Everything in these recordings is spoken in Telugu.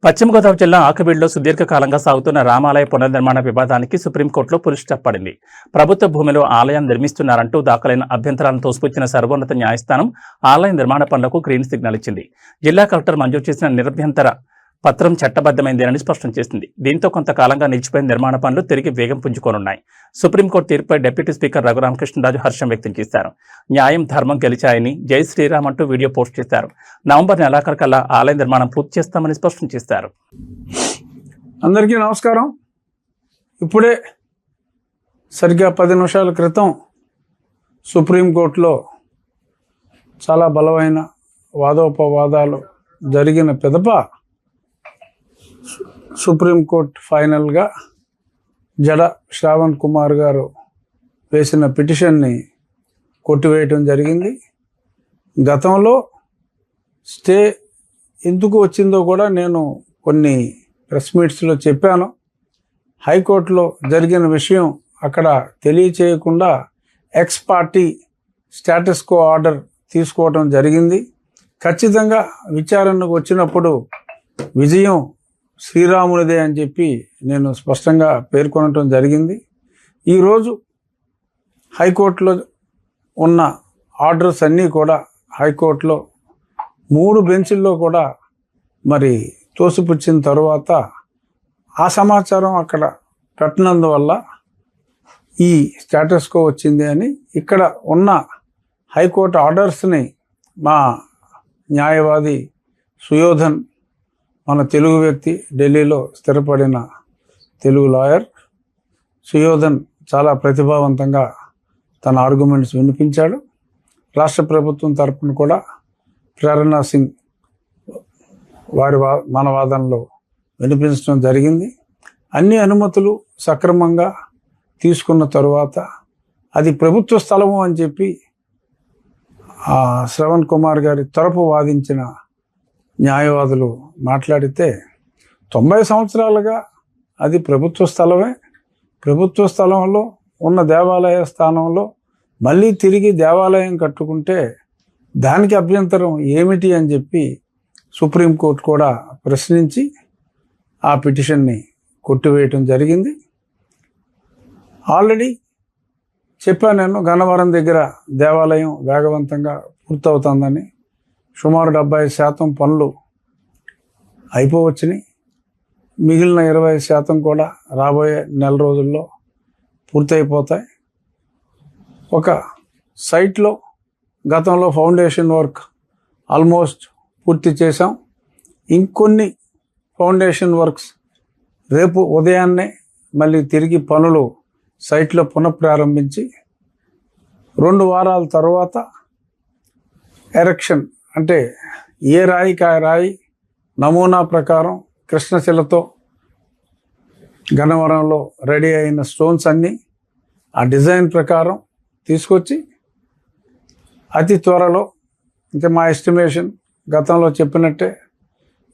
పశ్చిమ గోదావరి జిల్లా ఆకువీడులో సుదీర్ఘకాలంగా సాగుతున్న రామాలయ పునర్నిర్మాణ వివాదానికి సుప్రీంకోర్టులో పులి స్టాప్ పడింది. ప్రభుత్వ భూమిలో ఆలయం నిర్మిస్తున్నారంటూ దాఖలైన అభ్యంతరాలను తోసిపుచ్చిన సర్వోన్నత న్యాయస్థానం ఆలయ నిర్మాణ పనులకు గ్రీన్ సిగ్నల్ ఇచ్చింది. జిల్లా కలెక్టర్ మంజూరు చేసిన నిరభ్యంతర పత్రం చట్టబద్దమైందని స్పష్టం చేసింది. దీంతో కొంతకాలంగా నిలిచిపోయిన నిర్మాణ పనులు తిరిగి వేగం పుంజుకోనున్నాయి. సుప్రీంకోర్టు తీర్పుపై డిప్యూటీ స్పీకర్ రఘురామకృష్ణరాజు హర్షం వ్యక్తం చేశారు. న్యాయం ధర్మం గెలిచాయని జై శ్రీరామ్ అంటూ వీడియో పోస్ట్ చేశారు. నవంబర్ నెలాఖరుకల్లా ఆలయ నిర్మాణం పూర్తి చేస్తామని స్పష్టం చేశారు. అందరికీ నమస్కారం. ఇప్పుడే సరిగ్గా 10 నిమిషాల క్రితం సుప్రీంకోర్టులో చాలా బలమైన వాదోపవాదాలు జరిగిన పిదప సుప్రీంకోర్టు ఫైనల్గా జడ శ్రావణ్ కుమార్ గారు వేసిన పిటిషన్ని కొట్టివేయటం జరిగింది. గతంలో స్టే ఎందుకు వచ్చిందో కూడా నేను కొన్ని ప్రెస్ మీట్స్లో చెప్పాను. హైకోర్టులో జరిగిన విషయం అక్కడ తెలియచేయకుండా ex party status quo order తీసుకోవడం జరిగింది. ఖచ్చితంగా విచారణకు వచ్చినప్పుడు విజయం శ్రీరామునిదే అని చెప్పి నేను స్పష్టంగా పేర్కొనటం జరిగింది. ఈరోజు హైకోర్టులో ఉన్న ఆర్డర్స్ అన్నీ కూడా హైకోర్టులో 3 బెంచుల్లో కూడా మరి తోసిపుచ్చిన తర్వాత ఆ సమాచారం అక్కడ పెట్టినందువల్ల ఈ స్టేటస్ కో వచ్చింది అని ఇక్కడ ఉన్న హైకోర్టు ఆర్డర్స్ని మా న్యాయవాది సుయోధన్, మన తెలుగు వ్యక్తి, ఢిల్లీలో స్థిరపడిన తెలుగు లాయర్ సుయోధన్ చాలా ప్రతిభావంతంగా తన ఆర్గ్యుమెంట్స్ వినిపించాడు. రాష్ట్ర ప్రభుత్వం తరపున కూడా ప్రేరణా సింగ్ వారి మన వాదనలో వినిపించడం జరిగింది. అన్ని అనుమతులు సక్రమంగా తీసుకున్న తరువాత అది ప్రభుత్వ స్థలము అని చెప్పి శ్రవణ్ కుమార్ గారి తరపు వాదించిన న్యాయవాదులు మాట్లాడితే 90 సంవత్సరాలుగా అది ప్రభుత్వ స్థలమే. ప్రభుత్వ స్థలంలో ఉన్న దేవాలయ స్థానంలో మళ్ళీ తిరిగి దేవాలయం కట్టుకుంటే దానికి అభ్యంతరం ఏమిటి అని చెప్పి సుప్రీంకోర్టు కూడా ప్రశ్నించి ఆ పిటిషన్ని కొట్టివేయటం జరిగింది. ఆల్రెడీ చెప్పాను నేను, గన్నవరం దగ్గర దేవాలయం వేగవంతంగా పూర్తవుతుందని. సుమారు 70% పనులు అయిపోవచ్చుని. మిగిలిన 20% కూడా రాబోయే నెల రోజుల్లో పూర్తయిపోతాయి. ఒక సైట్లో గతంలో ఫౌండేషన్ వర్క్ ఆల్మోస్ట్ పూర్తి చేసాం. ఇంకొన్ని ఫౌండేషన్ వర్క్స్ రేపు ఉదయాన్నే మళ్ళీ తిరిగి పనులు సైట్లో పునఃప్రారంభించి 2 వారాల తర్వాత ఎరెక్షన్, అంటే ఏ రాయికి ఆ రాయి నమూనా ప్రకారం కృష్ణశిలతో గన్నవరంలో రెడీ అయిన స్టోన్స్ అన్నీ ఆ డిజైన్ ప్రకారం తీసుకొచ్చి అతి త్వరలో, ఇంకా మా ఎస్టిమేషన్ గతంలో చెప్పినట్టే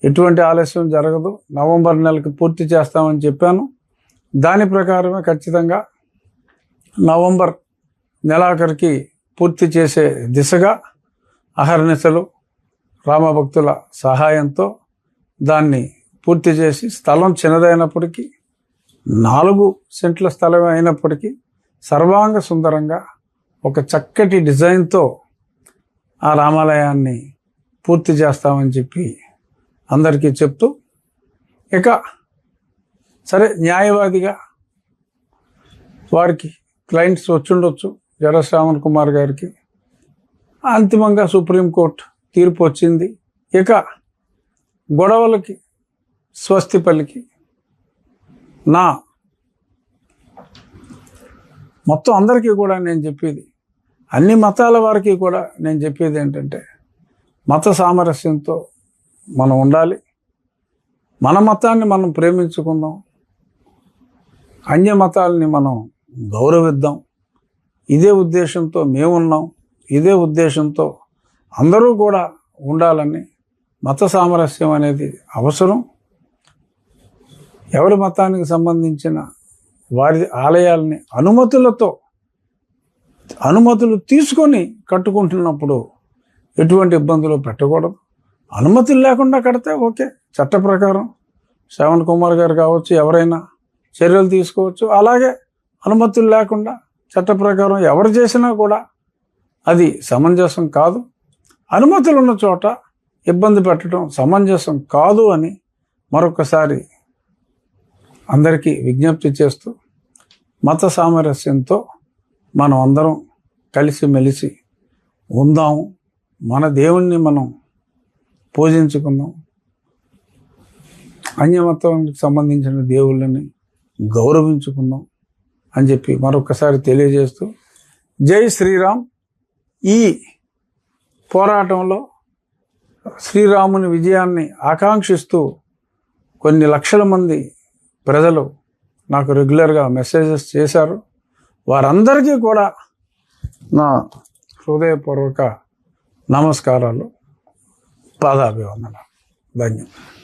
ఎటువంటి ఆలస్యం జరగదు, నవంబర్ నెలకు పూర్తి చేస్తామని చెప్పాను. దాని ప్రకారమే ఖచ్చితంగా నవంబర్ నెలాఖరికి పూర్తి చేసే దిశగా అహర్నిశలు రామభక్తుల సహాయంతో దాన్ని పూర్తి చేసి, స్థలం చిన్నదైనప్పటికీ 4 సెంట్ల స్థలం అయినప్పటికీ సర్వాంగ సుందరంగా ఒక చక్కటి డిజైన్తో ఆ రామాలయాన్ని పూర్తి చేస్తామని చెప్పి అందరికీ చెప్తూ, ఇక సరే న్యాయవాదిగా వారికి క్లయింట్స్ వచ్చుండొచ్చు. జడ శ్రావణ్ కుమార్ గారికి అంతిమంగా సుప్రీంకోర్టు తీర్పు వచ్చింది. ఇక గొడవలకి స్వస్తి పలికి నా మొత్తం అందరికీ కూడా నేను చెప్పేది, అన్ని మతాల వారికి కూడా నేను చెప్పేది ఏంటంటే, మత సామరస్యంతో మనం ఉండాలి. మన మతాన్ని మనం ప్రేమించుకుందాం, అన్య మతాలని మనం గౌరవిద్దాం. ఇదే ఉద్దేశంతో మేమున్నాం, ఇదే ఉద్దేశంతో అందరూ కూడా ఉండాలని. మత సామరస్యం అనేది అవసరం. ఎవరి మతానికి సంబంధించిన వారి ఆలయాలని అనుమతులు తీసుకొని కట్టుకుంటున్నప్పుడు ఎటువంటి ఇబ్బందులు పెట్టకూడదు. అనుమతులు లేకుండా కడితే ఓకే, చట్ట ప్రకారం శ్రవణ్ కుమార్ గారు కావచ్చు, ఎవరైనా చర్యలు తీసుకోవచ్చు. అలాగే అనుమతులు లేకుండా చట్ట ప్రకారం ఎవరు చేసినా కూడా అది సమంజసం కాదు. అనుమతులు ఉన్న చోట ఇబ్బంది పెట్టడం సమంజసం కాదు అని మరొకసారి అందరికీ విజ్ఞప్తి చేస్తూ, మత సామరస్యంతో మనం అందరం కలిసిమెలిసి ఉందాము, మన దేవుణ్ణి మనం పూజించుకుందాం, అన్యమతానికి సంబంధించిన దేవుళ్ళని గౌరవించుకుందాం అని చెప్పి మరొకసారి తెలియజేస్తూ, జై శ్రీరామ్. ఈ పోరాటంలో శ్రీరాముని విజయాన్ని ఆకాంక్షిస్తూ కొన్ని లక్షల మంది ప్రజలు నాకు రెగ్యులర్గా మెసేజెస్ చేశారు. వారందరికీ కూడా నా హృదయపూర్వక నమస్కారాలు, పాదాభివందనాలు, ధన్యవాదాలు.